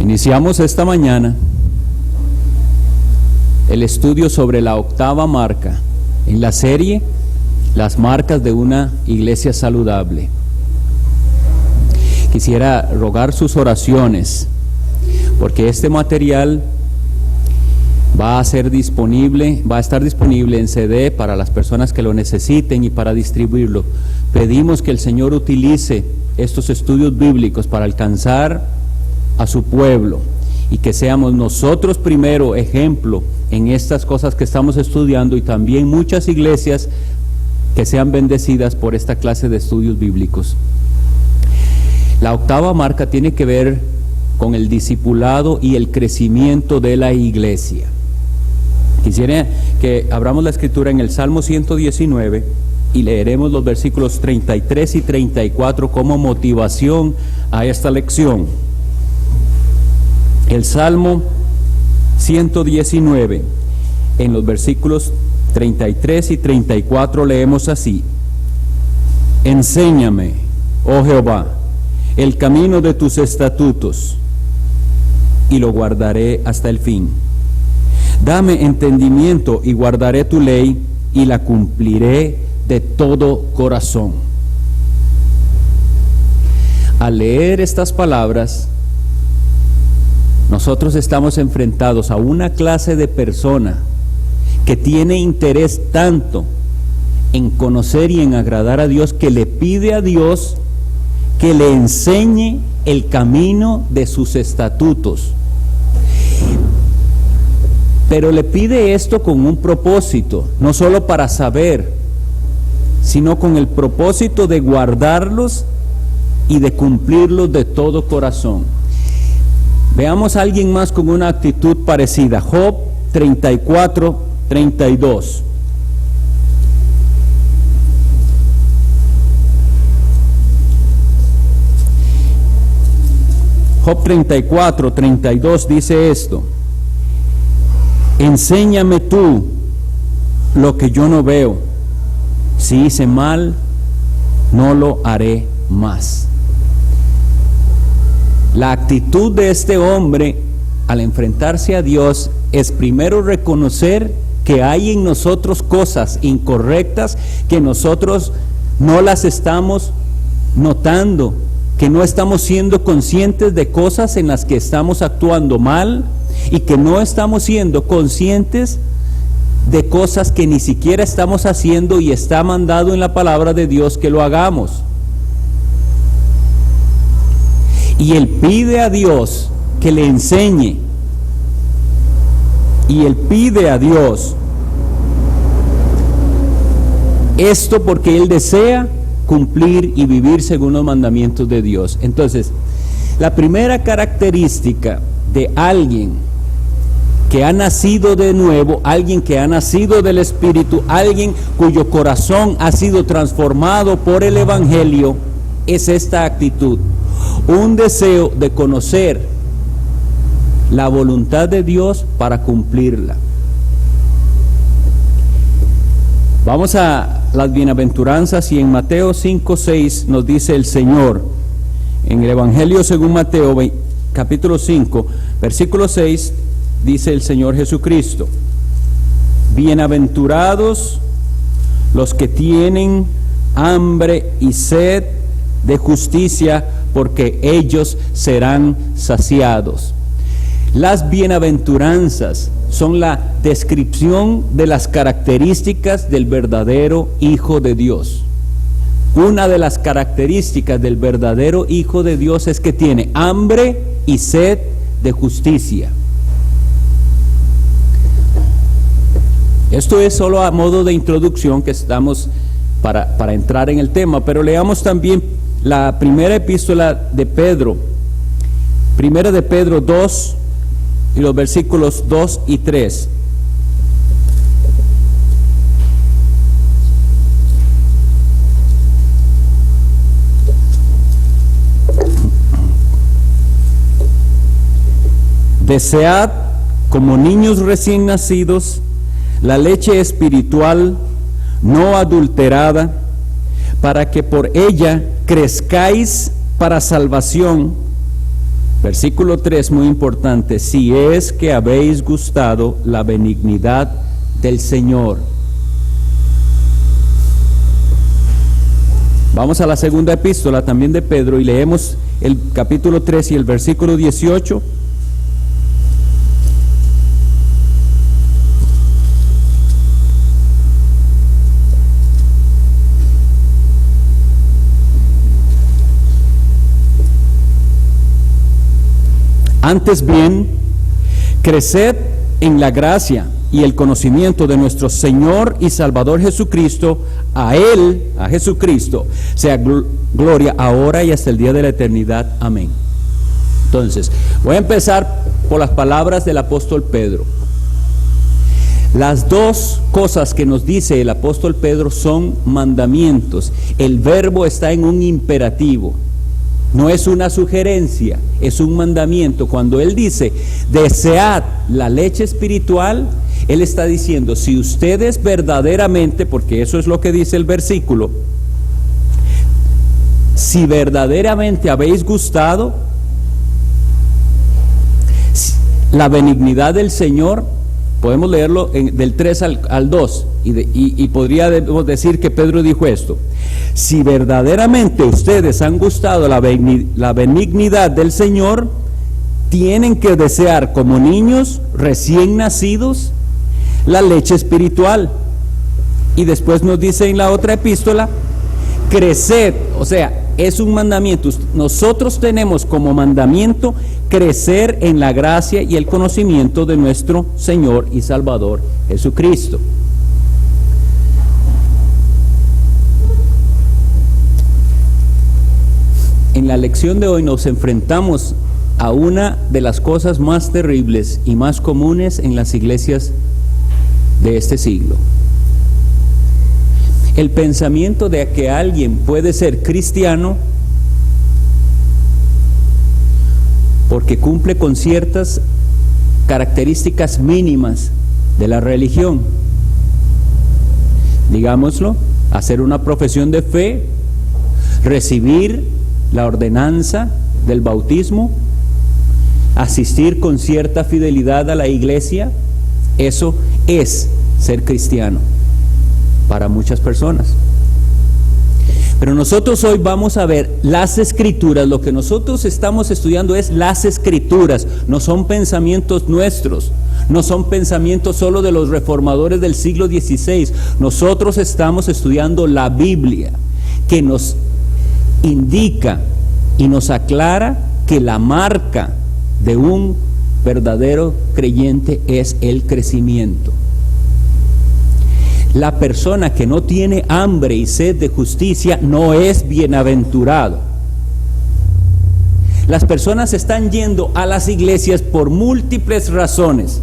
Iniciamos esta mañana el estudio sobre la octava marca en la serie Las marcas de una iglesia saludable. Quisiera rogar sus oraciones porque este material va a estar disponible en CD para las personas que lo necesiten y para distribuirlo. Pedimos que el Señor utilice estos estudios bíblicos para alcanzar a su pueblo y que seamos nosotros primero ejemplo en estas cosas que estamos estudiando, y también muchas iglesias que sean bendecidas por esta clase de estudios bíblicos. La octava marca tiene que ver con el discipulado y el crecimiento de la iglesia. Quisiera que abramos la escritura en el Salmo 119 y leeremos los versículos 33 y 34 como motivación a esta lección. El Salmo 119, en los versículos 33 y 34 leemos así: Enséñame, oh Jehová, el camino de tus estatutos, y lo guardaré hasta el fin. Dame entendimiento y guardaré tu ley, y la cumpliré de todo corazón. Al leer estas palabras, nosotros estamos enfrentados a una clase de persona que tiene interés tanto en conocer y en agradar a Dios, que le pide a Dios que le enseñe el camino de sus estatutos. Pero le pide esto con un propósito, no solo para saber, sino con el propósito de guardarlos y de cumplirlos de todo corazón. Veamos a alguien más con una actitud parecida. Job 34, 32. Job 34, 32 dice esto: Enséñame tú lo que yo no veo. Si hice mal, no lo haré más. La actitud de este hombre al enfrentarse a Dios es primero reconocer que hay en nosotros cosas incorrectas, que nosotros no las estamos notando, que no estamos siendo conscientes de cosas en las que estamos actuando mal, y que no estamos siendo conscientes de cosas que ni siquiera estamos haciendo y está mandado en la palabra de Dios que lo hagamos. Y él pide a Dios que le enseñe, y él pide a Dios esto porque él desea cumplir y vivir según los mandamientos de Dios. Entonces, la primera característica de alguien que ha nacido de nuevo, alguien que ha nacido del Espíritu, alguien cuyo corazón ha sido transformado por el Evangelio, es esta actitud: un deseo de conocer la voluntad de Dios para cumplirla. Vamos a las bienaventuranzas, y en Mateo 5:6 nos dice el Señor, en el Evangelio según Mateo capítulo 5, versículo 6, dice el Señor Jesucristo: Bienaventurados los que tienen hambre y sed de justicia, porque ellos serán saciados. Las bienaventuranzas son la descripción de las características del verdadero Hijo de Dios. Una de las características del verdadero Hijo de Dios es que tiene hambre y sed de justicia. Esto es solo a modo de introducción que estamos para entrar en el tema, pero leamos también la primera epístola de Pedro, primera de Pedro 2, y los versículos 2 y 3. Desead como niños recién nacidos la leche espiritual no adulterada, para que por ella crezcáis para salvación, Versículo 3, muy importante: si es que habéis gustado la benignidad del Señor. Vamos a la segunda epístola también de Pedro y leemos el capítulo 3 y el versículo 18. Antes bien, creced en la gracia y el conocimiento de nuestro Señor y Salvador Jesucristo. A Él, a Jesucristo, sea gloria ahora y hasta el día de la eternidad. Amén. Entonces, voy a empezar por las palabras del apóstol Pedro. Las dos cosas que nos dice el apóstol Pedro son mandamientos. El verbo está en un imperativo. No es una sugerencia, es un mandamiento. Cuando él dice, desead la leche espiritual, él está diciendo, si ustedes verdaderamente, porque eso es lo que dice el versículo, si verdaderamente habéis gustado la benignidad del Señor, podemos leerlo del 3 al 2, y podríamos decir que Pedro dijo esto: si verdaderamente ustedes han gustado la benignidad del Señor, tienen que desear como niños recién nacidos la leche espiritual. Y después nos dice en la otra epístola, creced, o sea, es un mandamiento. Nosotros tenemos como mandamiento crecer en la gracia y el conocimiento de nuestro Señor y Salvador Jesucristo. En la lección de hoy nos enfrentamos a una de las cosas más terribles y más comunes en las iglesias de este siglo. El pensamiento de que alguien puede ser cristiano porque cumple con ciertas características mínimas de la religión. Digámoslo, hacer una profesión de fe, recibir la ordenanza del bautismo, asistir con cierta fidelidad a la iglesia. Eso es ser cristiano para muchas personas. Pero nosotros hoy vamos a ver las escrituras. Lo que nosotros estamos estudiando es las escrituras, no son pensamientos nuestros, no son pensamientos solo de los reformadores del siglo XVI. Nosotros estamos estudiando la Biblia, que nos indica y nos aclara que la marca de un verdadero creyente es el crecimiento. La persona que no tiene hambre y sed de justicia no es bienaventurado. Las personas están yendo a las iglesias por múltiples razones.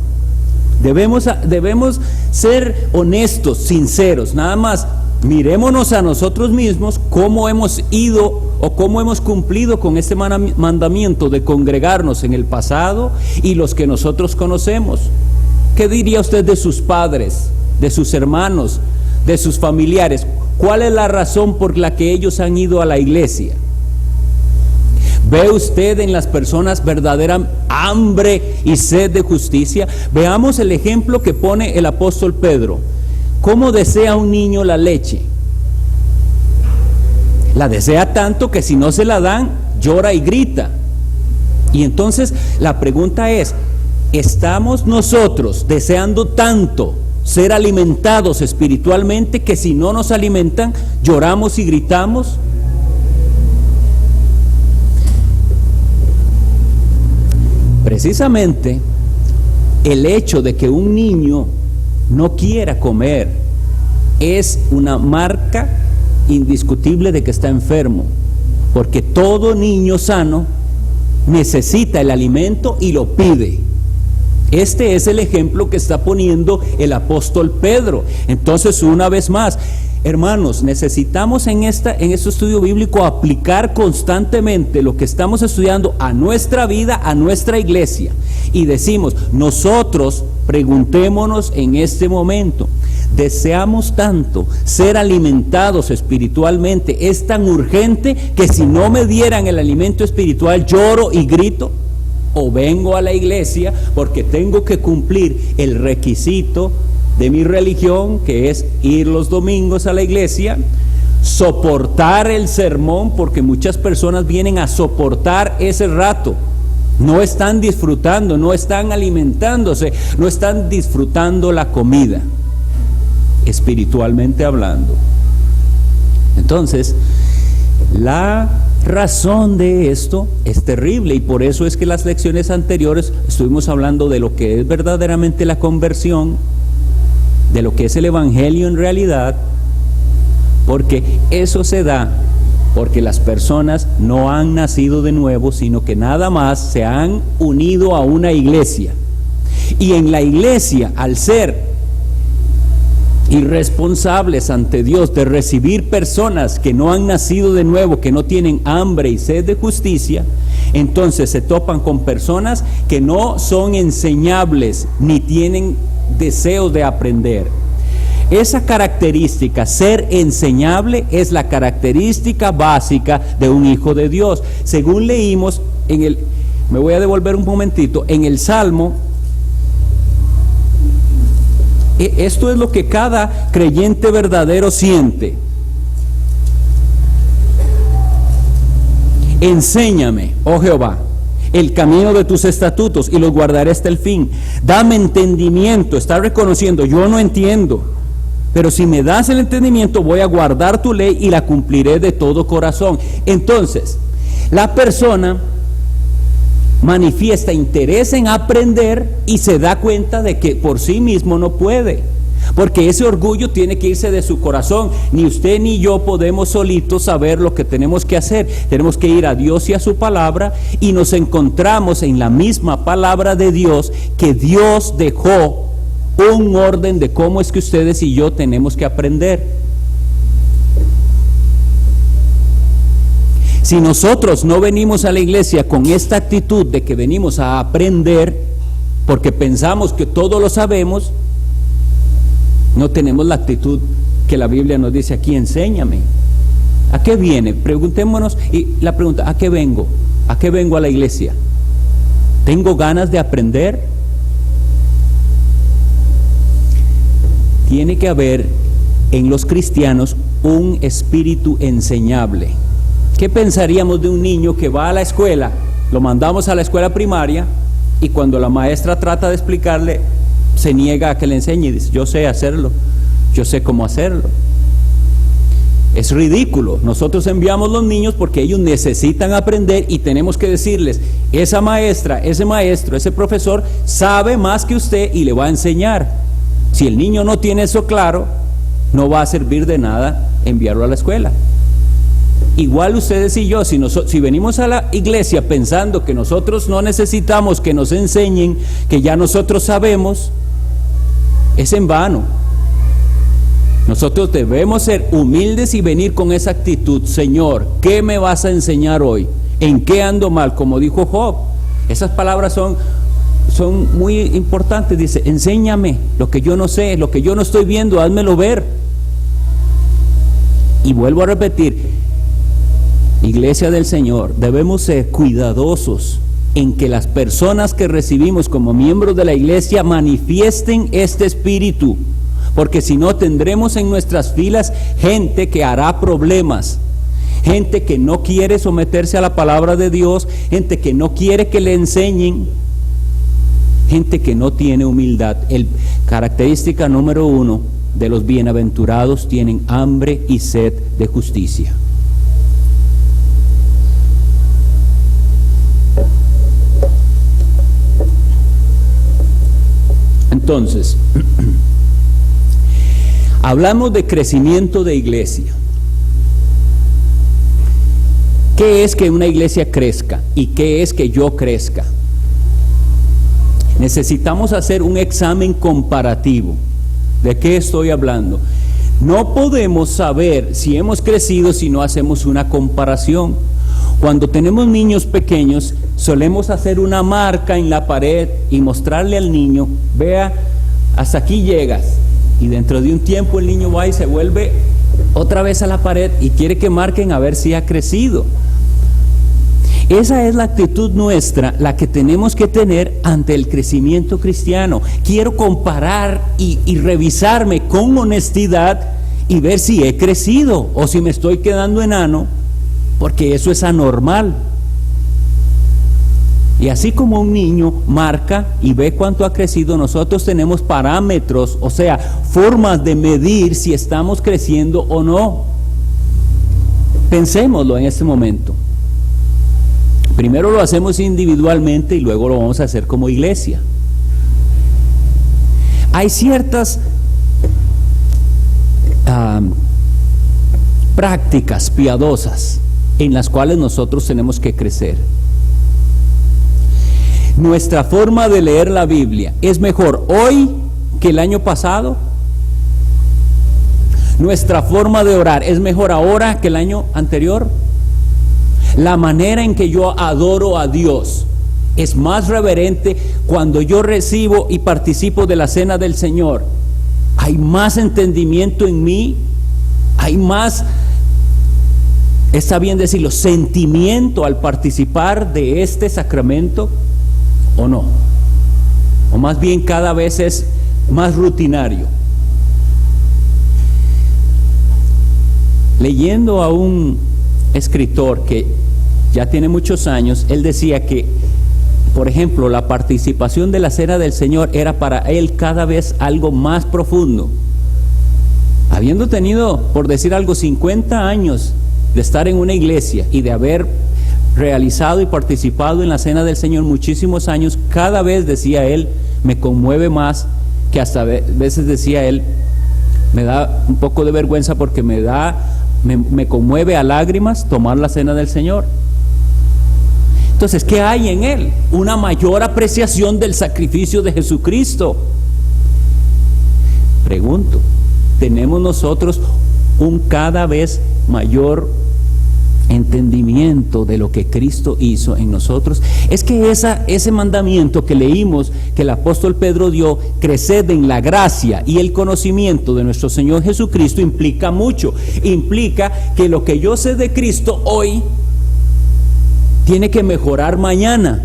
Debemos ser honestos, sinceros. Nada más mirémonos a nosotros mismos cómo hemos ido o cómo hemos cumplido con este mandamiento de congregarnos en el pasado y los que nosotros conocemos. ¿Qué diría usted de sus padres, de sus hermanos, de sus familiares? ¿Cuál es la razón por la que ellos han ido a la iglesia? ¿Ve usted en las personas verdadera hambre y sed de justicia? Veamos el ejemplo que pone el apóstol Pedro. ¿Cómo desea un niño la leche? La desea tanto que si no se la dan, llora y grita. Y entonces la pregunta es, ¿estamos nosotros deseando tanto ser alimentados espiritualmente que si no nos alimentan, lloramos y gritamos? Precisamente el hecho de que un niño no quiera comer es una marca indiscutible de que está enfermo, porque todo niño sano necesita el alimento y lo pide. Este es el ejemplo que está poniendo el apóstol Pedro. Entonces, una vez más, hermanos, necesitamos en este estudio bíblico aplicar constantemente lo que estamos estudiando a nuestra vida, a nuestra iglesia. Y decimos, nosotros Preguntémonos en este momento, ¿deseamos tanto ser alimentados espiritualmente? ¿Es tan urgente que si no me dieran el alimento espiritual lloro y grito? ¿O vengo a la iglesia porque tengo que cumplir el requisito de mi religión, que es ir los domingos a la iglesia, soportar el sermón, porque muchas personas vienen a soportar ese rato? No están disfrutando, no están alimentándose, no están disfrutando la comida, espiritualmente hablando. Entonces, la razón de esto es terrible, y por eso es que las lecciones anteriores estuvimos hablando de lo que es verdaderamente la conversión, de lo que es el evangelio en realidad, porque eso se da porque las personas no han nacido de nuevo, sino que nada más se han unido a una iglesia. Y en la iglesia, al ser irresponsables ante Dios de recibir personas que no han nacido de nuevo, que no tienen hambre y sed de justicia, entonces se topan con personas que no son enseñables ni tienen deseo de aprender. Esa característica, ser enseñable, es la característica básica de un hijo de Dios. Según leímos me voy a devolver un momentito, en el Salmo, esto es lo que cada creyente verdadero siente. Enséñame, oh Jehová, el camino de tus estatutos, y los guardaré hasta el fin. Dame entendimiento. Está reconociendo, yo no entiendo, pero si me das el entendimiento, voy a guardar tu ley y la cumpliré de todo corazón. Entonces, la persona manifiesta interés en aprender y se da cuenta de que por sí mismo no puede, porque ese orgullo tiene que irse de su corazón. Ni usted ni yo podemos solitos saber lo que tenemos que hacer. Tenemos que ir a Dios y a su palabra, y nos encontramos en la misma palabra de Dios, que Dios dejó un orden de cómo es que ustedes y yo tenemos que aprender. Si nosotros no venimos a la iglesia con esta actitud de que venimos a aprender, porque pensamos que todo lo sabemos, no tenemos la actitud que la Biblia nos dice aquí: enséñame. ¿A qué viene? Preguntémonos, y la pregunta: ¿a qué vengo? ¿A qué vengo a la iglesia? ¿Tengo ganas de aprender? Tiene que haber en los cristianos un espíritu enseñable. ¿Qué pensaríamos de un niño que va a la escuela? Lo mandamos a la escuela primaria, y cuando la maestra trata de explicarle, se niega a que le enseñe y dice: yo sé hacerlo, yo sé cómo hacerlo. Es ridículo. Nosotros enviamos los niños porque ellos necesitan aprender, y tenemos que decirles: esa maestra, ese maestro, ese profesor sabe más que usted y le va a enseñar. Si el niño no tiene eso claro, no va a servir de nada enviarlo a la escuela. Igual ustedes y yo, si venimos a la iglesia pensando que nosotros no necesitamos que nos enseñen, que ya nosotros sabemos, es en vano. Nosotros debemos ser humildes y venir con esa actitud: Señor, ¿qué me vas a enseñar hoy? ¿En qué ando mal? Como dijo Job. Esas palabras son muy importantes. Dice: enséñame lo que yo no sé, lo que yo no estoy viendo, házmelo ver. Y vuelvo a repetir, iglesia del Señor, debemos ser cuidadosos en que las personas que recibimos como miembros de la iglesia manifiesten este espíritu, porque si no, tendremos en nuestras filas gente que hará problemas, gente que no quiere someterse a la palabra de Dios, gente que no quiere que le enseñen, gente que no tiene humildad. Característica número 1 de los bienaventurados: tienen hambre y sed de justicia. Entonces, hablamos de crecimiento de iglesia. ¿Qué es que una iglesia crezca? ¿Y qué es que yo crezca? Necesitamos hacer un examen comparativo. ¿De qué estoy hablando? No podemos saber si hemos crecido si no hacemos una comparación. Cuando tenemos niños pequeños, solemos hacer una marca en la pared y mostrarle al niño, vea, hasta aquí llegas. Y dentro de un tiempo el niño va y se vuelve otra vez a la pared y quiere que marquen a ver si ha crecido. Esa es la actitud nuestra, la que tenemos que tener ante el crecimiento cristiano. Quiero comparar y revisarme con honestidad y ver si he crecido o si me estoy quedando enano, porque eso es anormal. Y así como un niño marca y ve cuánto ha crecido, nosotros tenemos parámetros, o sea, formas de medir si estamos creciendo o no. Pensémoslo en este momento. Primero lo hacemos individualmente y luego lo vamos a hacer como iglesia. Hay ciertas prácticas piadosas en las cuales nosotros tenemos que crecer. Nuestra forma de leer la Biblia es mejor hoy que el año pasado. Nuestra forma de orar es mejor ahora que el año anterior. La manera en que yo adoro a Dios es más reverente cuando yo recibo y participo de la cena del Señor. Hay más entendimiento en mí, hay más, está bien decirlo, sentimiento al participar de este sacramento, ¿o no? O más bien cada vez es más rutinario. Leyendo a un escritor que ya tiene muchos años, él decía que, por ejemplo, la participación de la cena del Señor era para él cada vez algo más profundo. Habiendo tenido, por decir algo, 50 años de estar en una iglesia y de haber realizado y participado en la cena del Señor muchísimos años, cada vez, decía él, me conmueve más, que hasta veces decía él, me da un poco de vergüenza porque me conmueve a lágrimas tomar la cena del Señor. Entonces, ¿qué hay en él? Una mayor apreciación del sacrificio de Jesucristo. Pregunto, ¿tenemos nosotros un cada vez mayor entendimiento de lo que Cristo hizo en nosotros? Es que ese mandamiento que leímos, que el apóstol Pedro dio, creced en la gracia y el conocimiento de nuestro Señor Jesucristo, implica mucho. Implica que lo que yo sé de Cristo hoy tiene que mejorar mañana.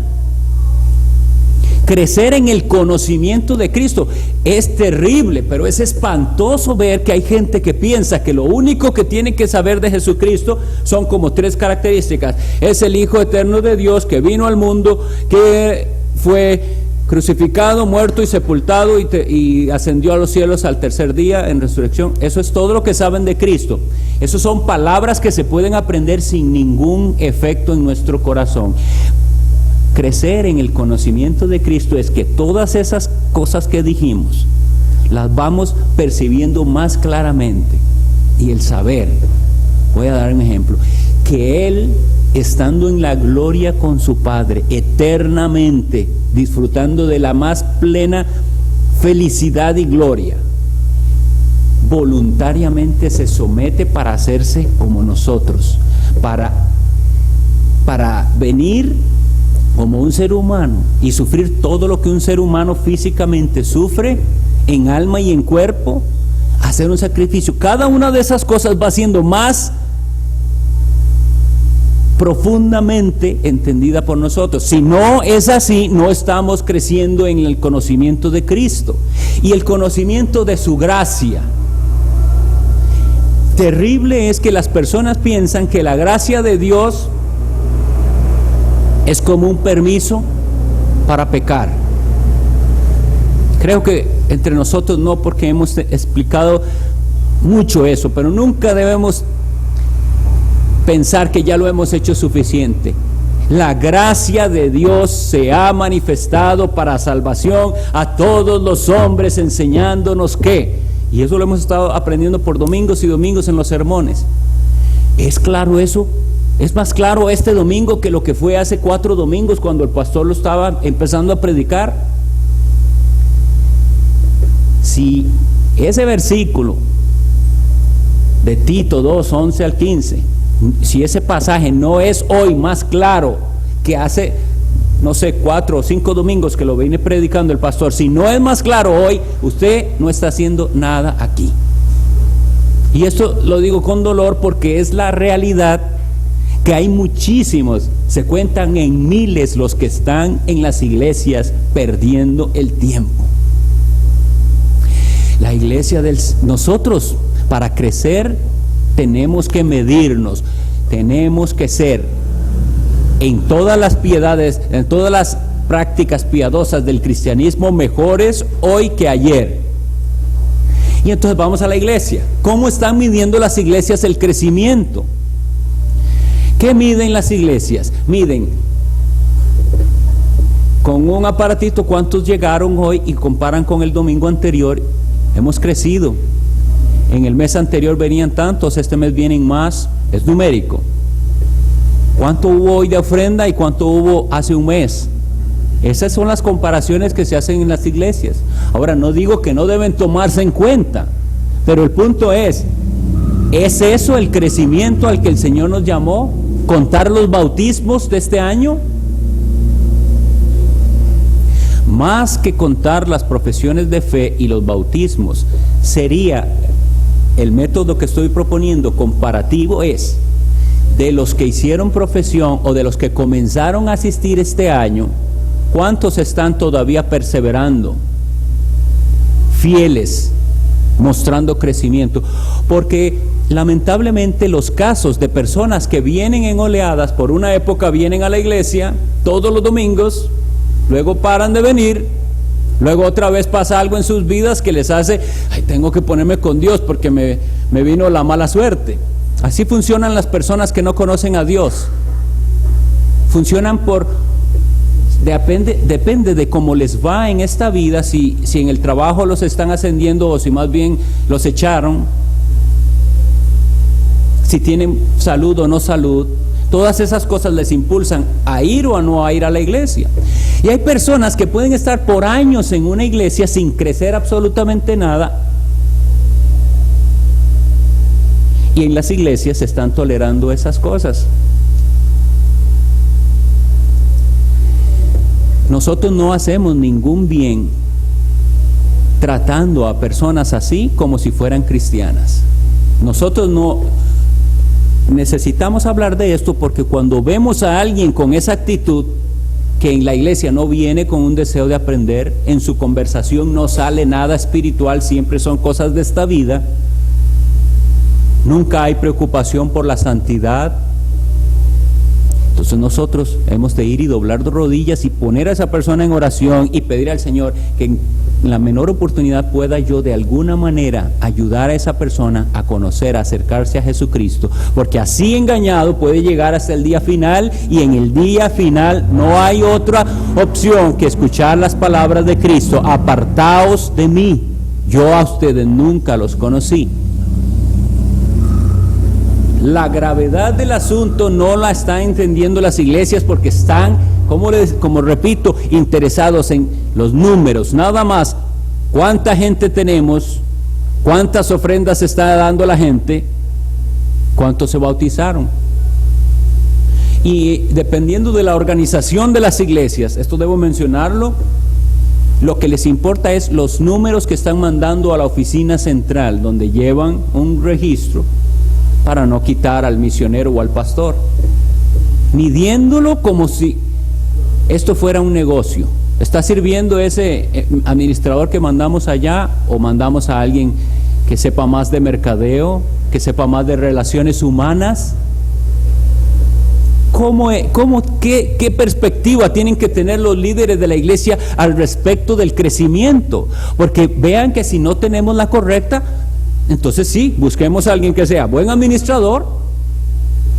Crecer en el conocimiento de Cristo es terrible, pero es espantoso ver que hay gente que piensa que lo único que tiene que saber de Jesucristo son como 3 características. Es el Hijo eterno de Dios que vino al mundo, que fue crucificado, muerto y sepultado y ascendió a los cielos al tercer día en resurrección. Eso es todo lo que saben de Cristo. Esas son palabras que se pueden aprender sin ningún efecto en nuestro corazón. Crecer en el conocimiento de Cristo es que todas esas cosas que dijimos las vamos percibiendo más claramente. Y el saber, voy a dar un ejemplo, que Él, estando en la gloria con su Padre, eternamente disfrutando de la más plena felicidad y gloria, voluntariamente se somete para hacerse como nosotros, para venir como un ser humano y sufrir todo lo que un ser humano físicamente sufre en alma y en cuerpo, hacer un sacrificio. Cada una de esas cosas va siendo más profundamente entendida por nosotros. Si no es así, no estamos creciendo en el conocimiento de Cristo y el conocimiento de su gracia. Terrible es que las personas piensan que la gracia de Dios es como un permiso para pecar. Creo que entre nosotros no, porque hemos explicado mucho eso, pero nunca debemos pensar que ya lo hemos hecho suficiente. La gracia de Dios se ha manifestado para salvación a todos los hombres, enseñándonos que, y eso lo hemos estado aprendiendo por domingos y domingos en los sermones. ¿Es claro eso? ¿Es más claro este domingo que lo que fue hace 4 domingos cuando el pastor lo estaba empezando a predicar? Si ese versículo de Tito 2, 11 al 15, si ese pasaje no es hoy más claro que hace no sé, 4 o 5 domingos que lo viene predicando el pastor, si no es más claro hoy, usted no está haciendo nada aquí. Y esto lo digo con dolor porque es la realidad, que hay muchísimos, se cuentan en miles los que están en las iglesias perdiendo el tiempo. La iglesia nosotros, para crecer, tenemos que medirnos, tenemos que ser en todas las piedades, en todas las prácticas piadosas del cristianismo mejores hoy que ayer. Y entonces vamos a la iglesia. ¿Cómo están midiendo las iglesias el crecimiento? ¿Qué miden las iglesias? Miden con un aparatito cuántos llegaron hoy y comparan con el domingo anterior. Hemos crecido. En el mes anterior venían tantos, este mes vienen más. Es numérico. ¿Cuánto hubo hoy de ofrenda y cuánto hubo hace un mes? Esas son las comparaciones que se hacen en las iglesias. Ahora, no digo que no deben tomarse en cuenta, pero el punto ¿es eso el crecimiento al que el Señor nos llamó? ¿Contar los bautismos de este año? Más que contar las profesiones de fe y los bautismos, sería el método que estoy proponiendo comparativo es de los que hicieron profesión o de los que comenzaron a asistir este año, ¿cuántos están todavía perseverando, fieles, mostrando crecimiento? Porque lamentablemente los casos de personas que vienen en oleadas, por una época vienen a la iglesia todos los domingos, luego paran de venir, luego otra vez pasa algo en sus vidas que les hace, ay, tengo que ponerme con Dios porque me vino la mala suerte. Así funcionan las personas que no conocen a Dios. Funcionan depende de cómo les va en esta vida, si en el trabajo los están ascendiendo o si más bien los echaron, si tienen salud o no salud. Todas esas cosas les impulsan a ir o a no a ir a la iglesia. Y hay personas que pueden estar por años en una iglesia sin crecer absolutamente nada, y en las iglesias se están tolerando esas cosas. Nosotros no hacemos ningún bien tratando a personas así como si fueran cristianas. Nosotros no necesitamos hablar de esto porque cuando vemos a alguien con esa actitud, que en la iglesia no viene con un deseo de aprender, en su conversación no sale nada espiritual, siempre son cosas de esta vida, nunca hay preocupación por la santidad. Entonces nosotros hemos de ir y doblar rodillas y poner a esa persona en oración y pedir al Señor que en la menor oportunidad pueda yo de alguna manera ayudar a esa persona a conocer, a acercarse a Jesucristo, porque así engañado puede llegar hasta el día final, y en el día final no hay otra opción que escuchar las palabras de Cristo: apartaos de mí, yo a ustedes nunca los conocí. La gravedad del asunto no la están entendiendo las iglesias porque están, como repito, interesados en los números, nada más. ¿Cuánta gente tenemos? ¿Cuántas ofrendas está dando la gente? ¿Cuántos se bautizaron? Y dependiendo de la organización de las iglesias, esto debo mencionarlo, lo que les importa es los números que están mandando a la oficina central, donde llevan un registro para no quitar al misionero o al pastor, midiéndolo como si esto fuera un negocio. ¿Está sirviendo ese administrador que mandamos allá, o mandamos a alguien que sepa más de mercadeo, que sepa más de relaciones humanas? ¿Qué perspectiva tienen que tener los líderes de la iglesia al respecto del crecimiento? Porque vean que si no tenemos la correcta, entonces sí, busquemos a alguien que sea buen administrador,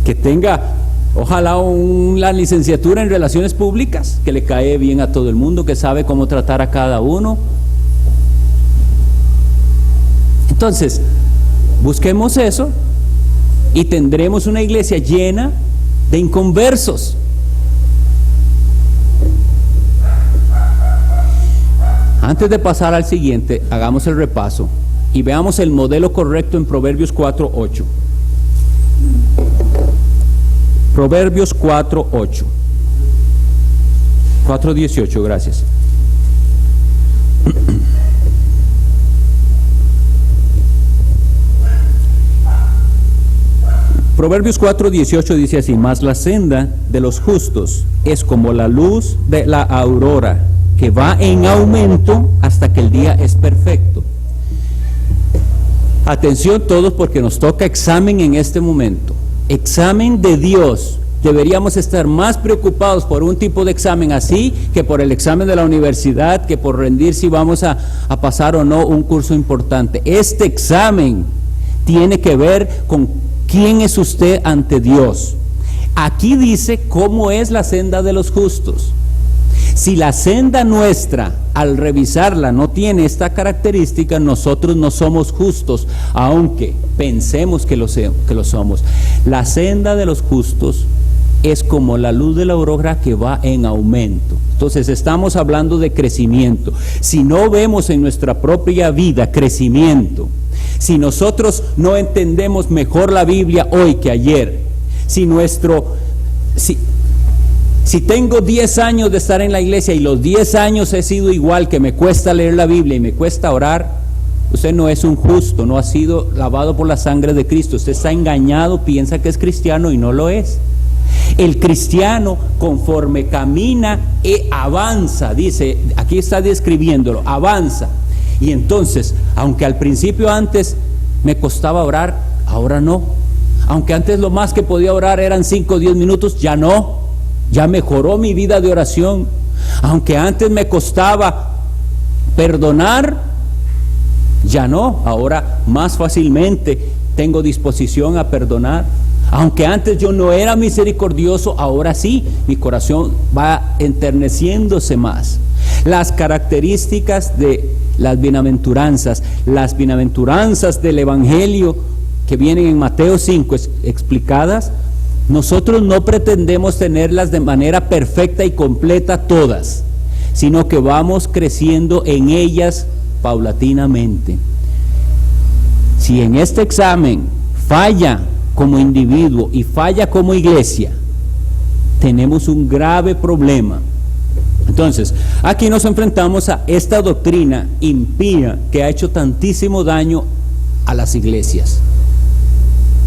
que tenga ojalá la licenciatura en relaciones públicas, que le cae bien a todo el mundo, que sabe cómo tratar a cada uno. Entonces, busquemos eso y tendremos una iglesia llena de inconversos. Antes de pasar al siguiente, hagamos el repaso y veamos el modelo correcto en Proverbios 4:8. Proverbios 4:8. 4:18, gracias. Proverbios 4:18 dice así: mas la senda de los justos es como la luz de la aurora, que va en aumento hasta que el día es perfecto. Atención todos, porque nos toca examen en este momento. Examen de Dios. Deberíamos estar más preocupados por un tipo de examen así que por el examen de la universidad, que por rendir si vamos a pasar o no un curso importante. Este examen tiene que ver con quién es usted ante Dios. Aquí dice cómo es la senda de los justos. Si la senda nuestra, al revisarla, no tiene esta característica, nosotros no somos justos, aunque pensemos que lo somos. La senda de los justos es como la luz de la aurora que va en aumento. Entonces estamos hablando de crecimiento. Si no vemos en nuestra propia vida crecimiento, si nosotros no entendemos mejor la Biblia hoy que ayer, si tengo 10 años de estar en la iglesia y los 10 años he sido igual, que me cuesta leer la Biblia y me cuesta orar, usted no es un justo, no ha sido lavado por la sangre de Cristo. Usted está engañado, piensa que es cristiano y no lo es. El cristiano, conforme camina y avanza, dice, aquí está describiéndolo, avanza. Y entonces, aunque al principio antes me costaba orar, ahora no. Aunque antes lo más que podía orar eran 5 o 10 minutos, ya no. Ya mejoró mi vida de oración. Aunque antes me costaba perdonar, ya no. Ahora más fácilmente tengo disposición a perdonar. Aunque antes yo no era misericordioso, ahora sí, mi corazón va enterneciéndose más. Las características de las bienaventuranzas del Evangelio que vienen en Mateo 5 explicadas, nosotros no pretendemos tenerlas de manera perfecta y completa todas, sino que vamos creciendo en ellas paulatinamente. Si en este examen falla como individuo y falla como iglesia, tenemos un grave problema. Entonces, aquí nos enfrentamos a esta doctrina impía que ha hecho tantísimo daño a las iglesias.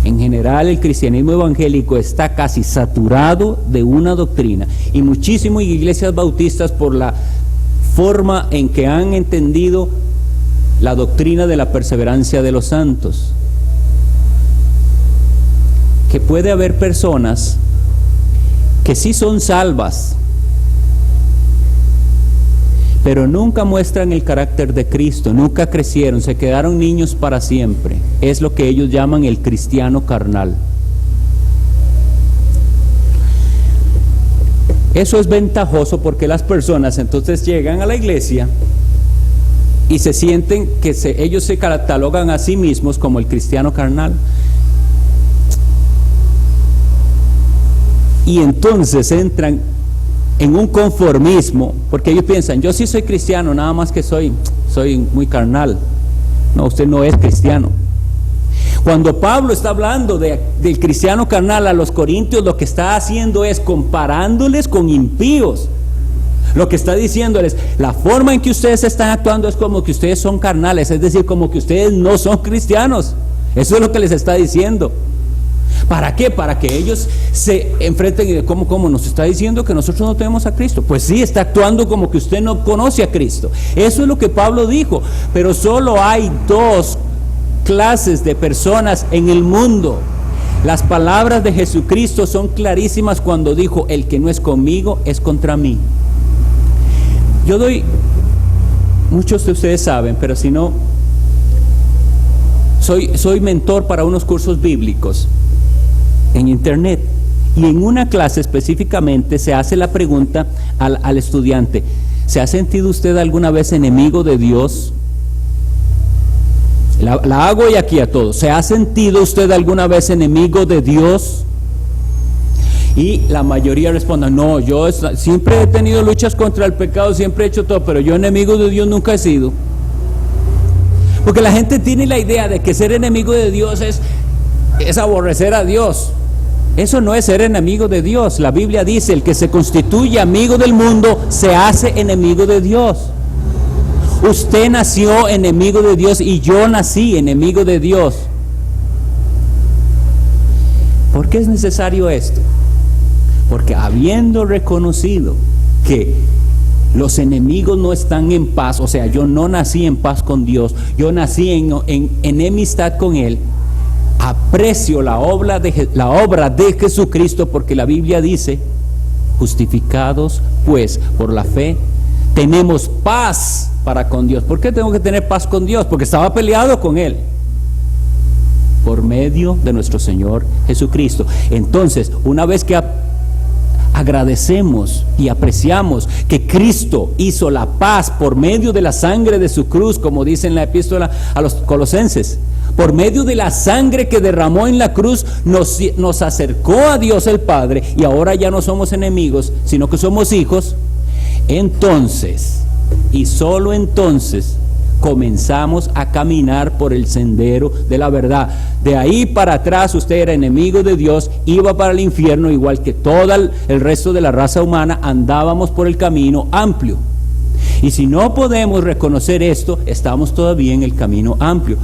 En general, el cristianismo evangélico está casi saturado de una doctrina, y muchísimas iglesias bautistas, por la forma en que han entendido la doctrina de la perseverancia de los santos, que puede haber personas que sí son salvas, pero nunca muestran el carácter de Cristo, nunca crecieron, se quedaron niños para siempre. Es lo que ellos llaman el cristiano carnal. Eso es ventajoso porque las personas entonces llegan a la iglesia y se sienten que ellos se catalogan a sí mismos como el cristiano carnal. Y entonces entran en un conformismo, porque ellos piensan, yo sí soy cristiano, nada más que soy muy carnal. No, usted no es cristiano. Cuando Pablo está hablando del cristiano carnal a los corintios, lo que está haciendo es comparándoles con impíos. Lo que está diciéndoles, la forma en que ustedes están actuando es como que ustedes son carnales, es decir, como que ustedes no son cristianos. Eso es lo que les está diciendo. ¿Para qué? Para que ellos se enfrenten y ¿cómo nos está diciendo que nosotros no tenemos a Cristo? Pues sí, está actuando como que usted no conoce a Cristo. Eso es lo que Pablo dijo. Pero solo hay 2 clases de personas en el mundo. Las palabras de Jesucristo son clarísimas cuando dijo, el que no es conmigo es contra mí. Muchos de ustedes saben, pero si no, soy mentor para unos cursos bíblicos en internet, y en una clase específicamente se hace la pregunta al estudiante: ¿se ha sentido usted alguna vez enemigo de Dios? La hago y aquí a todos. ¿Se ha sentido usted alguna vez enemigo de Dios? Y la mayoría responde, no, yo siempre he tenido luchas contra el pecado, siempre he hecho todo, pero yo enemigo de Dios nunca he sido. Porque la gente tiene la idea de que ser enemigo de Dios es aborrecer a Dios. Eso no es ser enemigo de Dios. La Biblia dice, el que se constituye amigo del mundo se hace enemigo de Dios. Usted nació enemigo de Dios y yo nací enemigo de Dios. ¿Por qué es necesario esto? Porque habiendo reconocido que los enemigos no están en paz, o sea, yo no nací en paz con Dios, yo nací en enemistad con Él, aprecio la obra de Jesucristo, porque la Biblia dice, justificados pues por la fe, tenemos paz para con Dios. ¿Por qué tengo que tener paz con Dios? Porque estaba peleado con Él. Por medio de nuestro Señor Jesucristo. Entonces, una vez que agradecemos y apreciamos que Cristo hizo la paz por medio de la sangre de su cruz, como dice en la epístola a los Colosenses, por medio de la sangre que derramó en la cruz, nos acercó a Dios el Padre, y ahora ya no somos enemigos, sino que somos hijos. Entonces, y solo entonces, comenzamos a caminar por el sendero de la verdad. De ahí para atrás usted era enemigo de Dios, iba para el infierno, igual que todo el resto de la raza humana. Andábamos por el camino amplio, y si no podemos reconocer esto, estamos todavía en el camino amplio.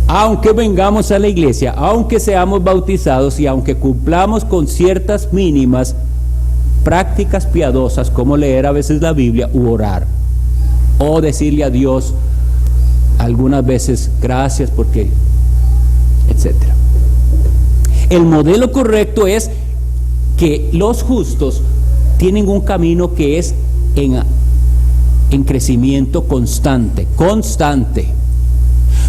Aunque vengamos a la iglesia, aunque seamos bautizados y aunque cumplamos con ciertas mínimas prácticas piadosas, como leer a veces la Biblia u orar, o decirle a Dios algunas veces gracias porque, etcétera. El modelo correcto es que los justos tienen un camino que es en crecimiento constante.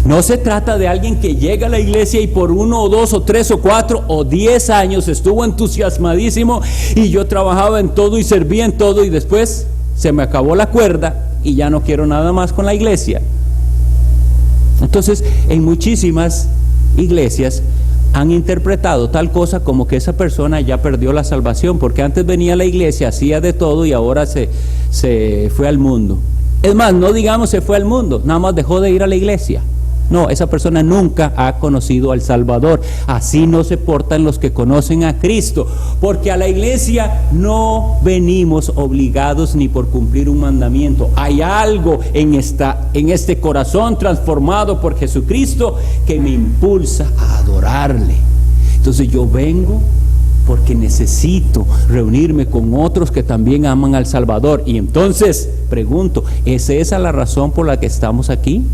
No se trata de alguien que llega a la iglesia y por 1 o 2 o 3 o 4 o 10 años estuvo entusiasmadísimo y yo trabajaba en todo y servía en todo, y después se me acabó la cuerda y ya no quiero nada más con la iglesia. Entonces, en muchísimas iglesias han interpretado tal cosa como que esa persona ya perdió la salvación, porque antes venía a la iglesia, hacía de todo y ahora se fue al mundo. Es más, no digamos se fue al mundo, nada más dejó de ir a la iglesia. No, esa persona nunca ha conocido al Salvador. Así no se portan los que conocen a Cristo, porque a la iglesia no venimos obligados ni por cumplir un mandamiento. Hay algo en este corazón transformado por Jesucristo que me impulsa a adorarle. Entonces yo vengo porque necesito reunirme con otros que también aman al Salvador. Y entonces pregunto, ¿es esa la razón por la que estamos aquí?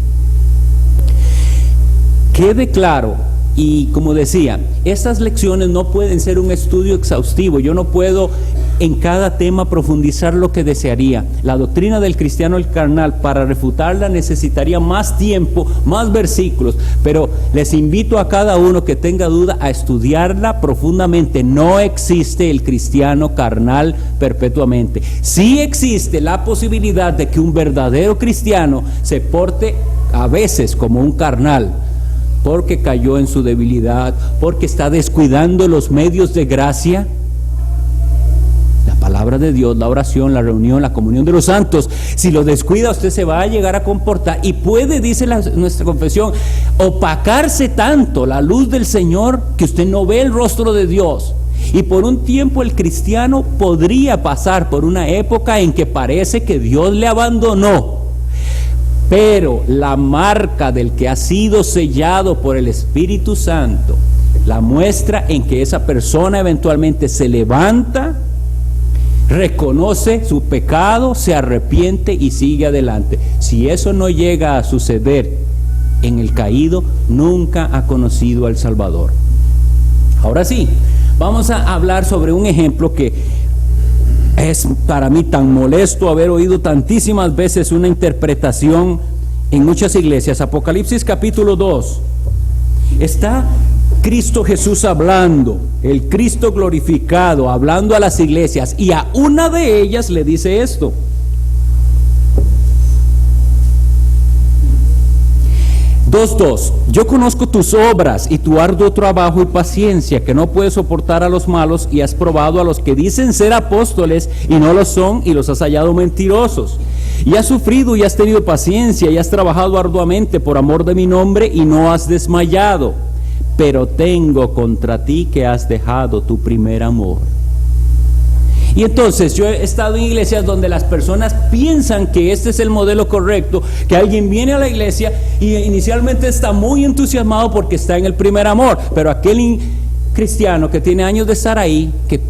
Quede claro, y como decía, estas lecciones no pueden ser un estudio exhaustivo. Yo no puedo en cada tema profundizar lo que desearía. La doctrina del cristiano el carnal, para refutarla necesitaría más tiempo, más versículos, pero les invito a cada uno que tenga duda a estudiarla profundamente. No existe el cristiano carnal perpetuamente. Sí existe la posibilidad de que un verdadero cristiano se porte a veces como un carnal, porque cayó en su debilidad, porque está descuidando los medios de gracia, la palabra de Dios, la oración, la reunión, la comunión de los santos. Si lo descuida, usted se va a llegar a comportar y puede, dice nuestra confesión, opacarse tanto la luz del Señor que usted no ve el rostro de Dios. Y por un tiempo el cristiano podría pasar por una época en que parece que Dios le abandonó. Pero la marca del que ha sido sellado por el Espíritu Santo la muestra en que esa persona eventualmente se levanta, reconoce su pecado, se arrepiente y sigue adelante. Si eso no llega a suceder en el caído, nunca ha conocido al Salvador. Ahora sí, vamos a hablar sobre un ejemplo que es para mí tan molesto haber oído tantísimas veces una interpretación en muchas iglesias. Apocalipsis capítulo 2. Está Cristo Jesús hablando, el Cristo glorificado, hablando a las iglesias, y a una de ellas le dice esto: 2:2. Yo conozco tus obras y tu arduo trabajo y paciencia, que no puedes soportar a los malos, y has probado a los que dicen ser apóstoles y no lo son, y los has hallado mentirosos. Y has sufrido y has tenido paciencia y has trabajado arduamente por amor de mi nombre y no has desmayado. pero tengo contra ti que has dejado tu primer amor. Y entonces yo he estado en iglesias donde las personas piensan que este es el modelo correcto, que alguien viene a la iglesia y inicialmente está muy entusiasmado porque está en el primer amor, pero aquel cristiano que tiene años de estar ahí, que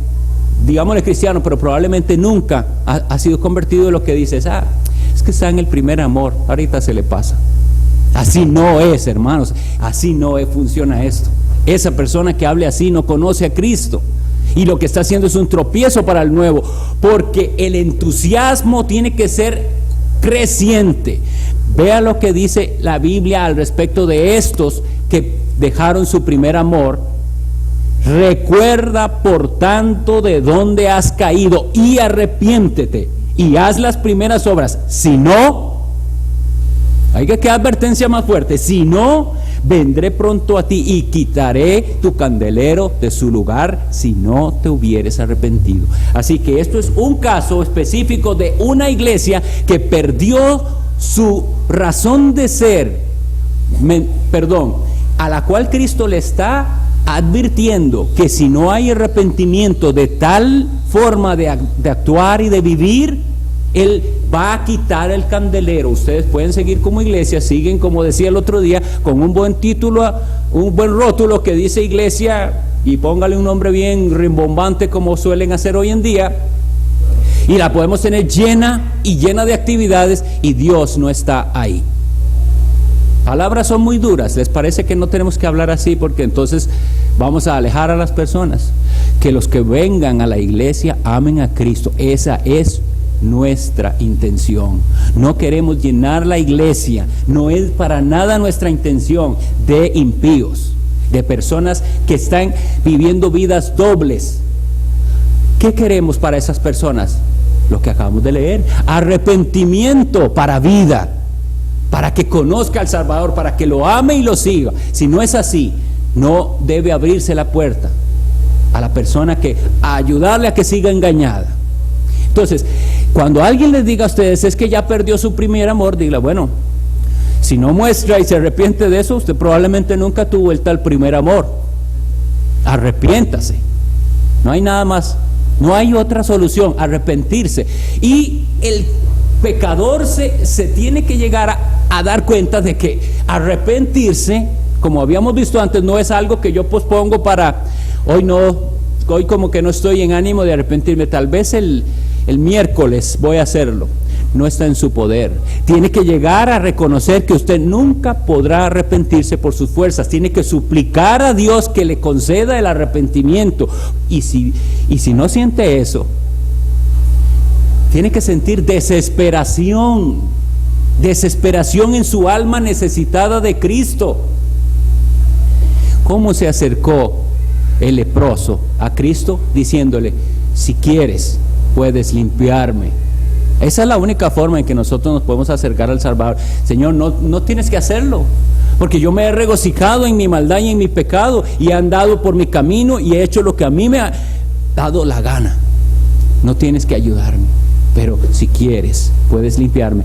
digámosle cristiano, pero probablemente nunca ha sido convertido, lo que dice es, es que está en el primer amor, ahorita se le pasa. Así no es, hermanos, así no funciona esto. Esa persona que hable así no conoce a Cristo. Y lo que está haciendo es un tropiezo para el nuevo, porque el entusiasmo tiene que ser creciente. Vea lo que dice la Biblia al respecto de estos que dejaron su primer amor. Recuerda, por tanto, de dónde has caído y arrepiéntete y haz las primeras obras. Si no, hay que advertencia más fuerte, si no, vendré pronto a ti y quitaré tu candelero de su lugar si no te hubieres arrepentido. Así que esto es un caso específico de una iglesia que perdió su razón de ser, a la cual Cristo le está advirtiendo que si no hay arrepentimiento de tal forma de actuar y de vivir, Él va a quitar el candelero. Ustedes pueden seguir como iglesia, siguen, como decía el otro día, con un buen título, un buen rótulo que dice iglesia, y póngale un nombre bien rimbombante como suelen hacer hoy en día, y la podemos tener llena de actividades, y Dios no está ahí. Palabras son muy duras, ¿les parece que no tenemos que hablar así? Porque entonces vamos a alejar a las personas. Que los que vengan a la iglesia amen a Cristo. Esa es nuestra intención. No queremos llenar la iglesia, no es para nada nuestra intención, de impíos, de personas que están viviendo vidas dobles. ¿Qué queremos para esas personas? Lo que acabamos de leer: arrepentimiento para vida, para que conozca al Salvador, para que lo ame y lo siga. Si no es así, no debe abrirse la puerta a la persona a ayudarle a que siga engañada. Entonces, cuando alguien les diga a ustedes es que ya perdió su primer amor, dígale, bueno, si no muestra y se arrepiente de eso, usted probablemente nunca tuvo el tal primer amor. Arrepiéntase. No hay nada más, no hay otra solución, arrepentirse. Y el pecador se tiene que llegar a dar cuenta de que arrepentirse, como habíamos visto antes, no es algo que yo pospongo para hoy como que no estoy en ánimo de arrepentirme, tal vez el miércoles voy a hacerlo. No está en su poder. Tiene que llegar a reconocer que usted nunca podrá arrepentirse por sus fuerzas. Tiene que suplicar a Dios que le conceda el arrepentimiento. Y si no siente eso, tiene que sentir desesperación en su alma necesitada de Cristo. ¿Cómo se acercó el leproso a Cristo? Diciéndole, si quieres, puedes limpiarme. Esa es la única forma en que nosotros nos podemos acercar al Salvador. Señor, no tienes que hacerlo, porque yo me he regocijado en mi maldad y en mi pecado, y he andado por mi camino y he hecho lo que a mí me ha dado la gana. No tienes que ayudarme, pero si quieres, puedes limpiarme.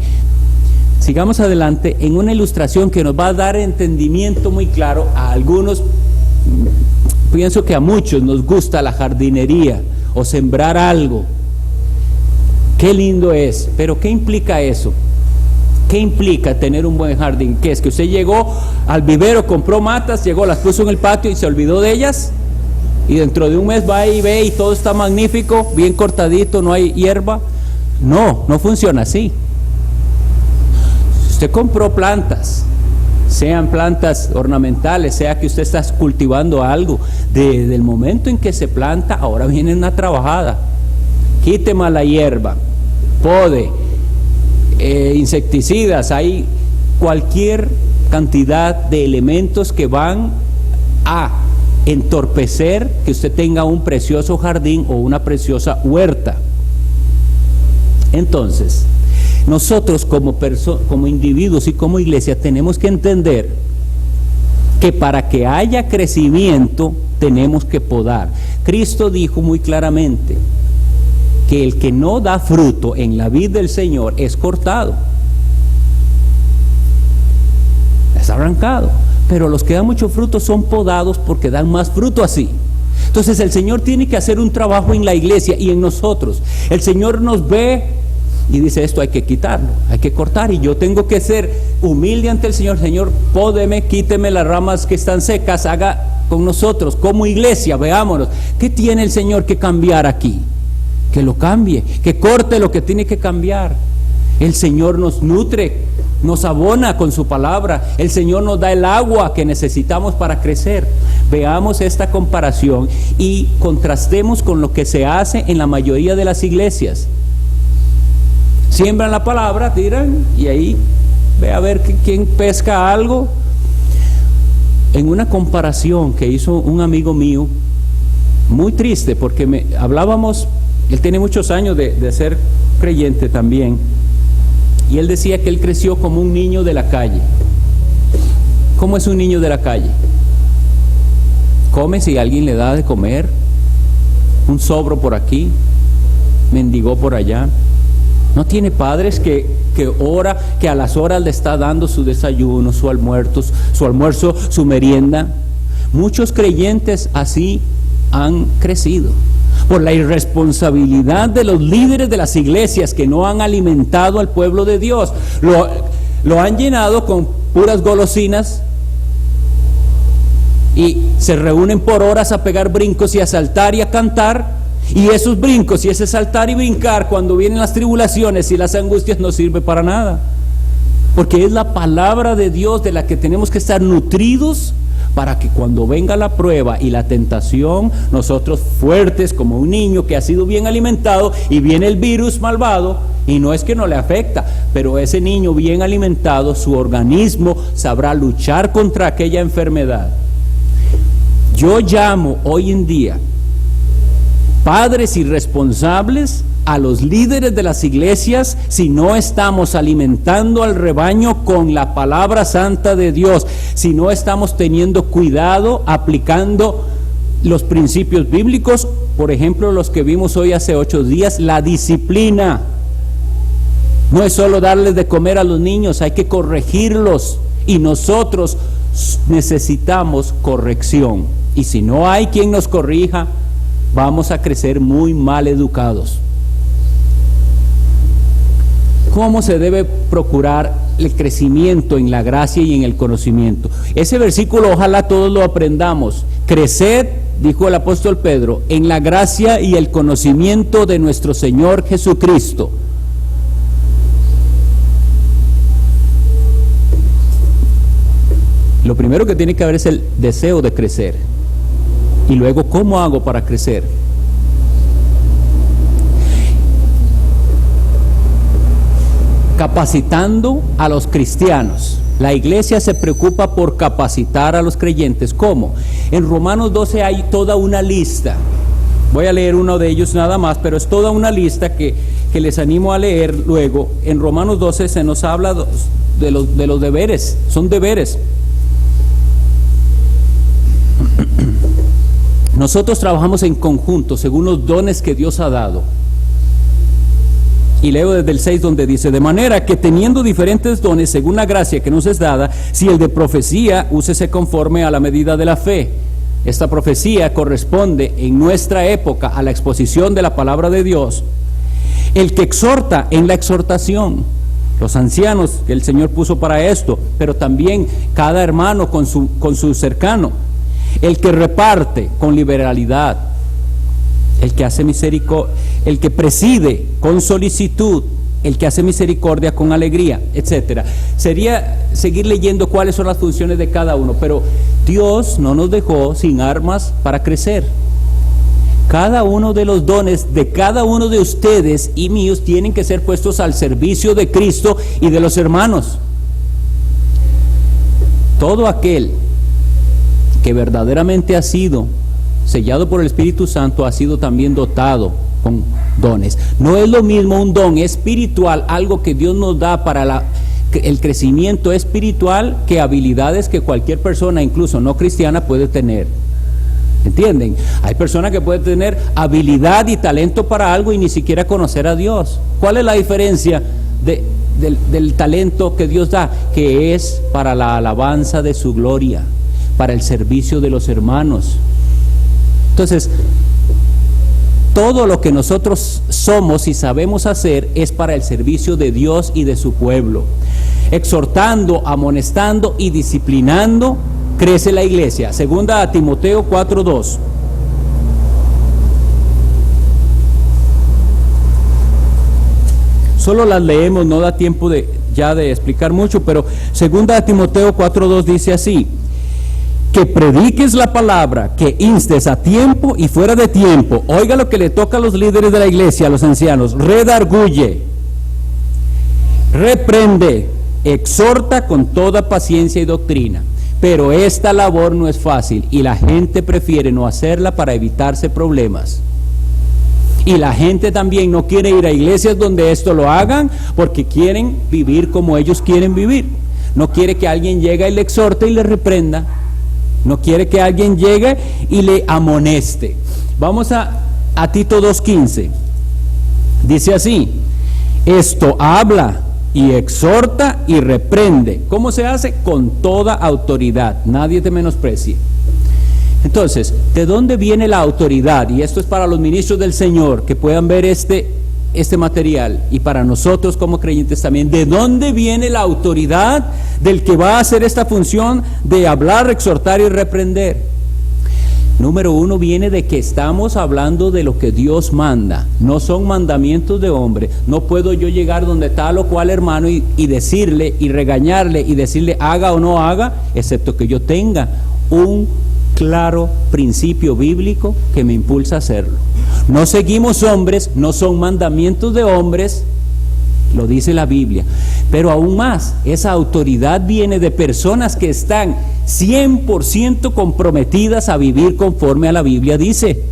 Sigamos adelante en una ilustración que nos va a dar entendimiento muy claro. A algunos, pienso que a muchos nos gusta la jardinería o sembrar algo. Qué lindo es, pero ¿qué implica eso? ¿Qué implica tener un buen jardín? ¿Qué es? ¿Que usted llegó al vivero, compró matas, llegó, las puso en el patio y se olvidó de ellas? Y dentro de un mes va y ve y todo está magnífico, bien cortadito, no hay hierba. No funciona así. Si usted compró plantas, sean plantas ornamentales, sea que usted está cultivando algo, desde el momento en que se planta, ahora viene una trabajada. Quite mala hierba, pode, insecticidas, hay cualquier cantidad de elementos que van a entorpecer que usted tenga un precioso jardín o una preciosa huerta. Entonces, nosotros como individuos y como iglesia tenemos que entender que para que haya crecimiento tenemos que podar. Cristo dijo muy claramente que el que no da fruto en la vid del Señor es cortado, es arrancado. pero los que dan mucho fruto son podados porque dan más fruto así. Entonces el Señor tiene que hacer un trabajo en la iglesia y en nosotros. El Señor nos ve y dice: esto hay que quitarlo, hay que cortar, y yo tengo que ser humilde ante el Señor. Señor, pódeme, quíteme las ramas que están secas, haga con nosotros como iglesia, veámonos, ¿qué tiene el Señor que cambiar aquí? Que lo cambie, que corte lo que tiene que cambiar. El Señor nos nutre, nos abona con su palabra, el Señor nos da el agua que necesitamos para crecer. Veamos esta comparación y contrastemos con lo que se hace en la mayoría de las iglesias. Siembran la palabra, tiran, y ahí ve a ver quién pesca algo. En una comparación que hizo un amigo mío, muy triste, porque hablábamos, él tiene muchos años de ser creyente también, y él decía que él creció como un niño de la calle. ¿Cómo es un niño de la calle? Come si alguien le da de comer, un sobro por aquí, mendigó por allá. No tiene padres que ora, que a las horas le está dando su desayuno, su almuerzo, su merienda. Muchos creyentes así han crecido por la irresponsabilidad de los líderes de las iglesias que no han alimentado al pueblo de Dios. Lo han llenado con puras golosinas y se reúnen por horas a pegar brincos y a saltar y a cantar. Y esos brincos y ese saltar y brincar, cuando vienen las tribulaciones y las angustias, no sirve para nada, porque es la palabra de Dios de la que tenemos que estar nutridos, para que cuando venga la prueba y la tentación, nosotros fuertes como un niño que ha sido bien alimentado, y viene el virus malvado, y no es que no le afecta, pero ese niño bien alimentado, su organismo sabrá luchar contra aquella enfermedad. Yo llamo hoy en día padres irresponsables a los líderes de las iglesias si no estamos alimentando al rebaño con la palabra santa de Dios, si no estamos teniendo cuidado, aplicando los principios bíblicos, por ejemplo los que vimos hoy hace 8 días, la disciplina. No es solo darles de comer a los niños, hay que corregirlos, y nosotros necesitamos corrección, y si no hay quien nos corrija, vamos a crecer muy mal educados. ¿Cómo se debe procurar el crecimiento en la gracia y en el conocimiento? Ese versículo ojalá todos lo aprendamos. Creced, dijo el apóstol Pedro, en la gracia y el conocimiento de nuestro Señor Jesucristo. Lo primero que tiene que haber es el deseo de crecer. Y luego, ¿cómo hago para crecer? Capacitando a los cristianos. La iglesia se preocupa por capacitar a los creyentes. ¿Cómo? En Romanos 12 hay toda una lista. Voy a leer uno de ellos nada más, pero es toda una lista que les animo a leer luego. En Romanos 12 se nos habla de los deberes, son deberes. Nosotros trabajamos en conjunto según los dones que Dios ha dado. Y leo desde el 6 donde dice: de manera que teniendo diferentes dones según la gracia que nos es dada, si el de profecía, úsese conforme a la medida de la fe. Esta profecía corresponde en nuestra época a la exposición de la palabra de Dios. El que exhorta en la exhortación, los ancianos que el Señor puso para esto, pero también cada hermano con su cercano. El que reparte con liberalidad, el que hace misericordia, el que preside con solicitud, el que hace misericordia con alegría, etcétera. Sería seguir leyendo cuáles son las funciones de cada uno, pero Dios no nos dejó sin armas para crecer. Cada uno de los dones de cada uno de ustedes y míos tienen que ser puestos al servicio de Cristo y de los hermanos. Todo aquel que verdaderamente ha sido sellado por el Espíritu Santo ha sido también dotado con dones. No es lo mismo un don espiritual, algo que Dios nos da para el crecimiento espiritual, que habilidades que cualquier persona, incluso no cristiana, puede tener. ¿Entienden? Hay personas que pueden tener habilidad y talento para algo y ni siquiera conocer a Dios. ¿Cuál es la diferencia de del talento que Dios da, que es para la alabanza de su gloria, para el servicio de los hermanos. Entonces, todo lo que nosotros somos y sabemos hacer es para el servicio de Dios y de su pueblo. Exhortando, amonestando y disciplinando, crece la iglesia. Segunda a Timoteo 4:2. Solo las leemos, no da tiempo de explicar mucho, pero segunda a Timoteo 4:2 dice así: que prediques la palabra, que instes a tiempo y fuera de tiempo. Oiga lo que le toca a los líderes de la iglesia, a los ancianos: redarguye, reprende, exhorta con toda paciencia y doctrina. Pero esta labor no es fácil y la gente prefiere no hacerla para evitarse problemas. Y la gente también no quiere ir a iglesias donde esto lo hagan porque quieren vivir como ellos quieren vivir. No quiere que alguien llegue y le exhorte y le reprenda. No quiere que alguien llegue y le amoneste. Vamos a Tito 2:15. Dice así: esto habla y exhorta y reprende. ¿Cómo se hace? Con toda autoridad. Nadie te menosprecie. Entonces, ¿de dónde viene la autoridad? Y esto es para los ministros del Señor, que puedan ver este material, y para nosotros como creyentes también. ¿De dónde viene la autoridad del que va a hacer esta función de hablar, exhortar y reprender? Número uno, viene de que estamos hablando de lo que Dios manda. No son mandamientos de hombre. No puedo yo llegar donde tal o cual hermano y decirle y regañarle y decirle haga o no haga, excepto que yo tenga un claro principio bíblico que me impulsa a hacerlo. No seguimos hombres, no son mandamientos de hombres, lo dice la Biblia. Pero aún más, esa autoridad viene de personas que están 100% comprometidas a vivir conforme a la Biblia dice.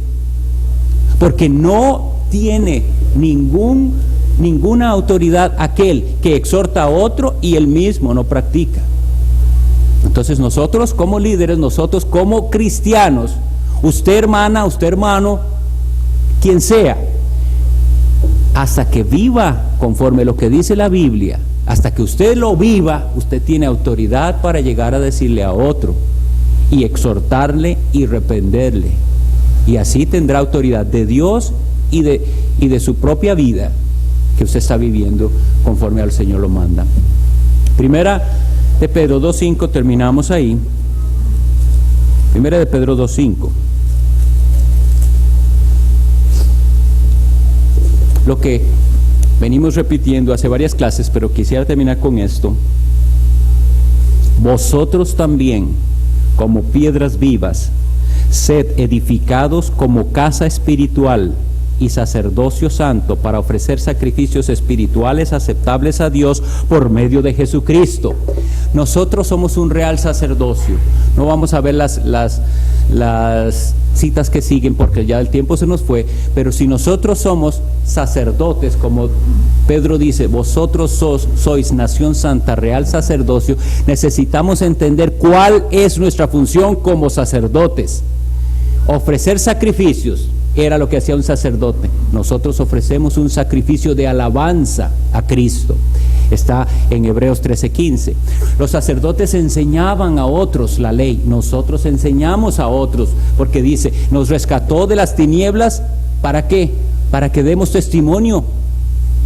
Porque no tiene ninguna autoridad aquel que exhorta a otro y él mismo no practica. Entonces nosotros como líderes, nosotros como cristianos, usted hermana, usted hermano, quien sea, hasta que viva conforme lo que dice la Biblia, hasta que usted lo viva, usted tiene autoridad para llegar a decirle a otro y exhortarle y reprenderle, y así tendrá autoridad de Dios y de su propia vida que usted está viviendo conforme al Señor lo manda. Primera de Pedro 2:5, terminamos ahí. Primera de Pedro 2:5. Lo que venimos repitiendo hace varias clases, pero quisiera terminar con esto. Vosotros también, como piedras vivas, sed edificados como casa espiritual y sacerdocio santo para ofrecer sacrificios espirituales aceptables a Dios por medio de Jesucristo. Nosotros somos un real sacerdocio. No vamos a ver las citas que siguen porque ya el tiempo se nos fue, pero si nosotros somos sacerdotes, como Pedro dice, vosotros sois nación santa, real sacerdocio, necesitamos entender cuál es nuestra función como sacerdotes. Ofrecer sacrificios era lo que hacía un sacerdote. Nosotros ofrecemos un sacrificio de alabanza a Cristo. Está en Hebreos 13:15. Los sacerdotes enseñaban a otros la ley. Nosotros enseñamos a otros, porque dice, nos rescató de las tinieblas. ¿Para qué? Para que demos testimonio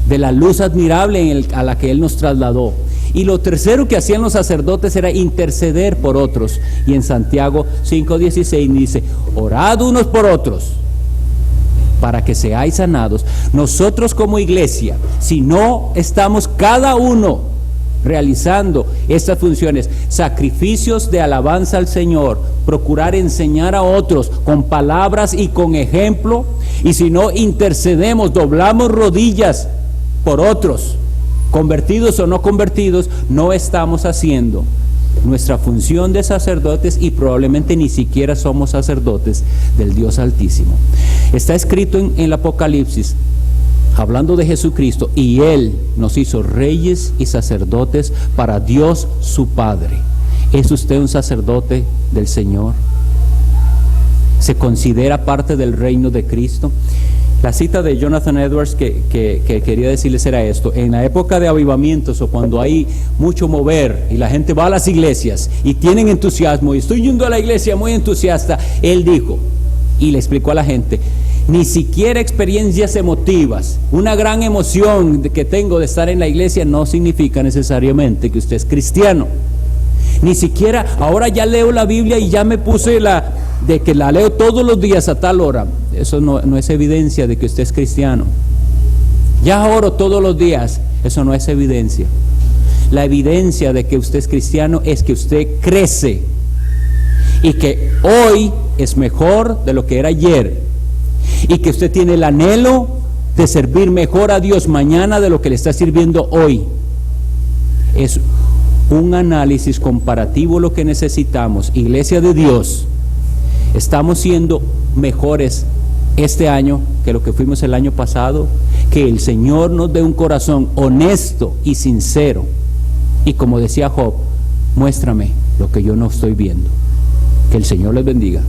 de la luz admirable a la que Él nos trasladó. Y lo tercero que hacían los sacerdotes era interceder por otros. Y en Santiago 5:16 dice, orad unos por otros para que seáis sanados. Nosotros como iglesia, si no estamos cada uno realizando estas funciones, sacrificios de alabanza al Señor, procurar enseñar a otros con palabras y con ejemplo, y si no intercedemos, doblamos rodillas por otros, convertidos o no convertidos, no estamos haciendo nuestra función de sacerdotes y probablemente ni siquiera somos sacerdotes del Dios Altísimo. Está escrito en el Apocalipsis, hablando de Jesucristo, y Él nos hizo reyes y sacerdotes para Dios su Padre. ¿Es usted un sacerdote del Señor? ¿Se considera parte del reino de Cristo? La cita de Jonathan Edwards que quería decirles era esto: en la época de avivamientos, o cuando hay mucho mover y la gente va a las iglesias y tienen entusiasmo, y estoy yendo a la iglesia muy entusiasta, él dijo y le explicó a la gente: ni siquiera experiencias emotivas, una gran emoción que tengo de estar en la iglesia no significa necesariamente que usted es cristiano. Ni siquiera, ahora ya leo la Biblia y ya me puse de que la leo todos los días a tal hora. Eso no es evidencia de que usted es cristiano. Ya oro todos los días. Eso no es evidencia. La evidencia de que usted es cristiano es que usted crece y que hoy es mejor de lo que era ayer, y que usted tiene el anhelo de servir mejor a Dios mañana de lo que le está sirviendo hoy. Es un análisis comparativo lo que necesitamos. Iglesia de Dios, estamos siendo mejores este año que lo que fuimos el año pasado. Que el Señor nos dé un corazón honesto y sincero, y como decía Job, muéstrame lo que yo no estoy viendo. Que el Señor les bendiga.